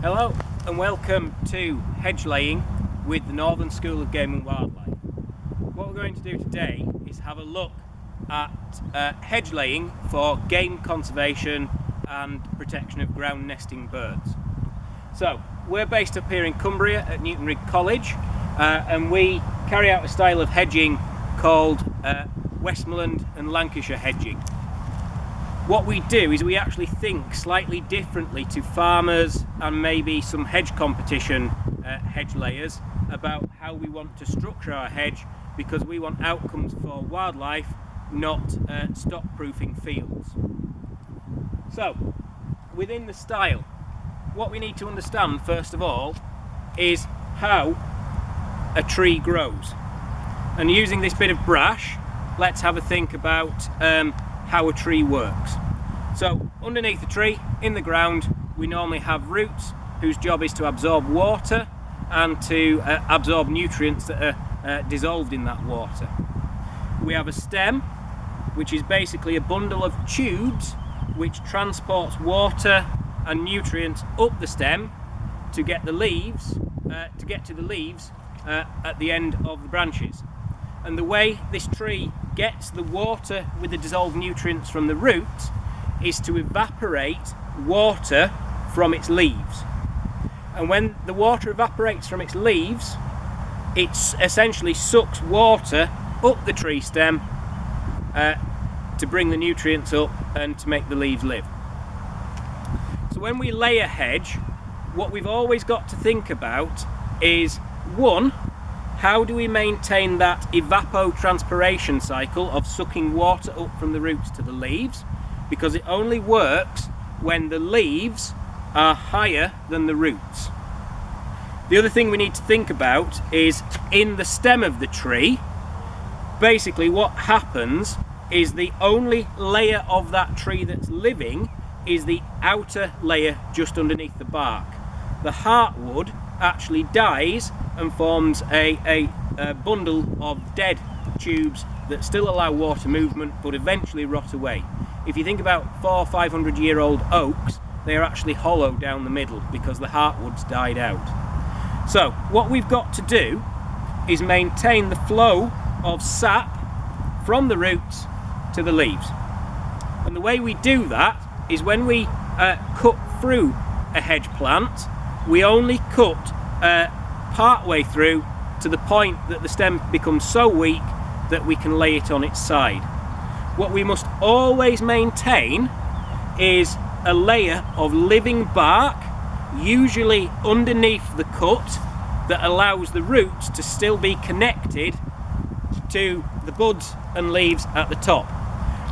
Hello and welcome to hedge laying with the Northern School of Game and Wildlife. What we're going to do today is have a look at hedge laying for game conservation and protection of ground nesting birds. So we're based up here in Cumbria at Newtonrig College and we carry out a style of hedging called Westmorland and Lancashire hedging. What we do is we actually think slightly differently to farmers and maybe some hedge competition hedge layers about how we want to structure our hedge, because we want outcomes for wildlife, not stock proofing fields. So within the style, what we need to understand first of all is how a tree grows. And using this bit of brash, let's have a think about how a tree works. So underneath the tree, in the ground, we normally have roots whose job is to absorb water and to absorb nutrients that are dissolved in that water. We have a stem, which is basically a bundle of tubes which transports water and nutrients up the stem to get the leaves, at the end of the branches. And the way this tree gets the water with the dissolved nutrients from the roots is to evaporate water from its leaves. And when the water evaporates from its leaves, it essentially sucks water up the tree stem to bring the nutrients up and to make the leaves live. So when we lay a hedge, what we've always got to think about is, one, how do we maintain that evapotranspiration cycle of sucking water up from the roots to the leaves? Because it only works when the leaves are higher than the roots. The other thing we need to think about is in the stem of the tree, basically what happens is the only layer of that tree that's living is the outer layer just underneath the bark. The heartwood actually dies and forms a bundle of dead tubes that still allow water movement but eventually rot away. If you think about 400 or 500 year old oaks, they are actually hollow down the middle because the heartwood's died out. So what we've got to do is maintain the flow of sap from the roots to the leaves. And the way we do that is when we cut through a hedge plant, we only cut part way through to the point that the stem becomes so weak that we can lay it on its side. What we must always maintain is a layer of living bark, usually underneath the cut, that allows the roots to still be connected to the buds and leaves at the top.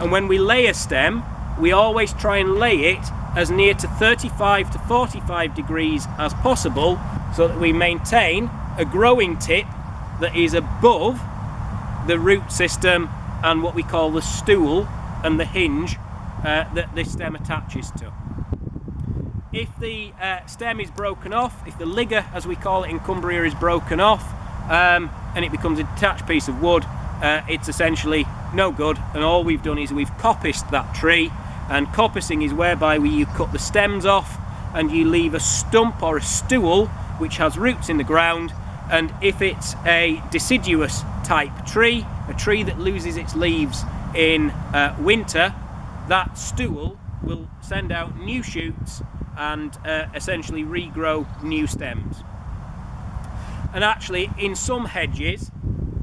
And when we lay a stem, we always try and lay it as near to 35 to 45 degrees as possible, so that we maintain a growing tip that is above the root system and what we call the stool and the hinge that this stem attaches to. If the stem is broken off, if the ligger, as we call it in Cumbria, is broken off and it becomes a detached piece of wood, it's essentially no good, and all we've done is we've coppiced that tree. And coppicing is whereby you cut the stems off and you leave a stump or a stool which has roots in the ground. And if it's a deciduous type tree, a tree that loses its leaves in winter, that stool will send out new shoots and essentially regrow new stems. And actually, in some hedges,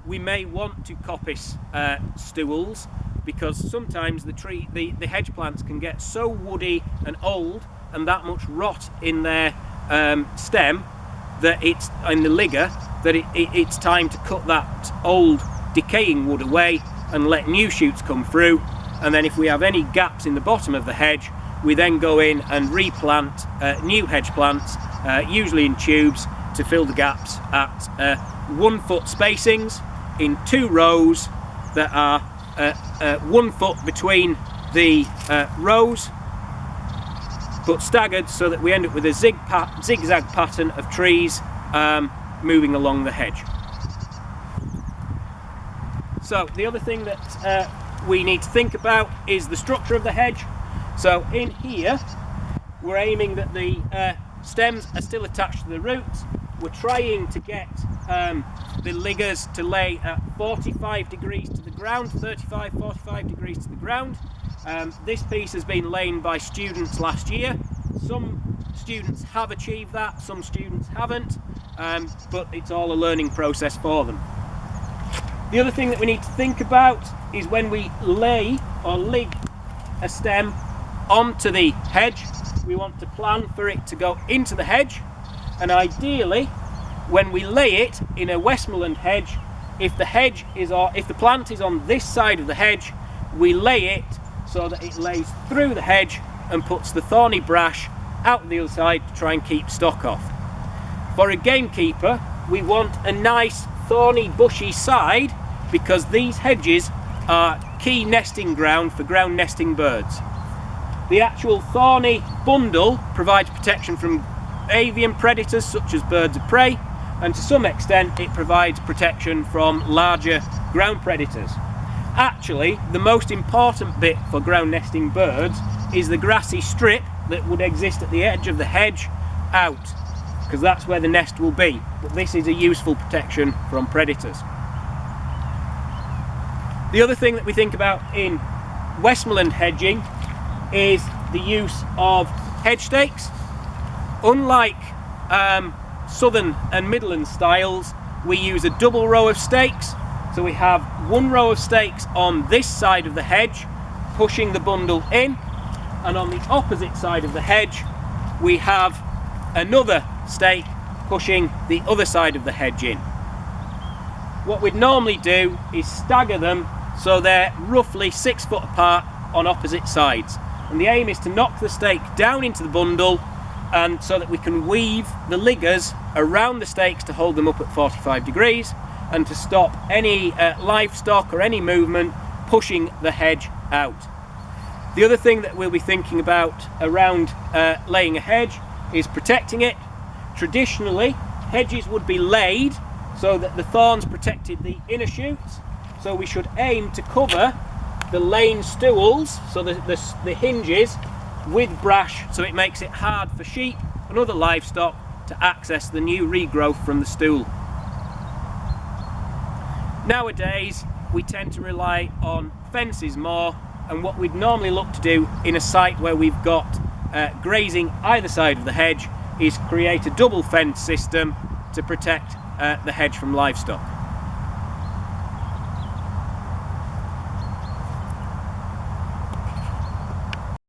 we may want to coppice stools, because sometimes the hedge plants can get so woody and old and that much rot in their stem that it's in the ligger that it's time to cut that old decaying wood away and let new shoots come through. And then if we have any gaps in the bottom of the hedge, we then go in and replant new hedge plants, usually in tubes, to fill the gaps at 1 foot spacings in 2 rows that are 1 foot between the rows, but staggered, so that we end up with a zigzag pattern of trees moving along the hedge. So the other thing that we need to think about is the structure of the hedge. So in here we're aiming that the stems are still attached to the roots. We're trying to get the liggers to lay at 45 degrees to the ground, 35, 45 degrees to the ground. This piece has been laid by students last year. Some students have achieved that, some students haven't, but it's all a learning process for them. The other thing that we need to think about is when we lay or lig a stem onto the hedge, we want to plan for it to go into the hedge, and ideally when we lay it in a Westmorland hedge, if the plant is on this side of the hedge, we lay it so that it lays through the hedge and puts the thorny brash out the other side to try and keep stock off. For a gamekeeper, we want a nice thorny bushy side, because these hedges are key nesting ground for ground nesting birds. The actual thorny bundle provides protection from avian predators such as birds of prey, and to some extent it provides protection from larger ground predators. Actually, the most important bit for ground nesting birds is the grassy strip that would exist at the edge of the hedge out, because that's where the nest will be. But this is a useful protection from predators. The other thing that we think about in Westmorland hedging is the use of hedge stakes. Unlike southern and Midland styles, we use a double row of stakes. So we have one row of stakes on this side of the hedge pushing the bundle in, and on the opposite side of the hedge we have another stake pushing the other side of the hedge in. What we'd normally do is stagger them so they're roughly 6 foot apart on opposite sides, and the aim is to knock the stake down into the bundle, and so that we can weave the liggers around the stakes to hold them up at 45 degrees and to stop any livestock or any movement pushing the hedge out. The other thing that we'll be thinking about around laying a hedge is protecting it. Traditionally, hedges would be laid so that the thorns protected the inner shoots, so we should aim to cover the lane stools, so the hinges, with brash, so it makes it hard for sheep and other livestock to access the new regrowth from the stool. Nowadays we tend to rely on fences more, and what we'd normally look to do in a site where we've got grazing either side of the hedge is create a double fence system to protect the hedge from livestock.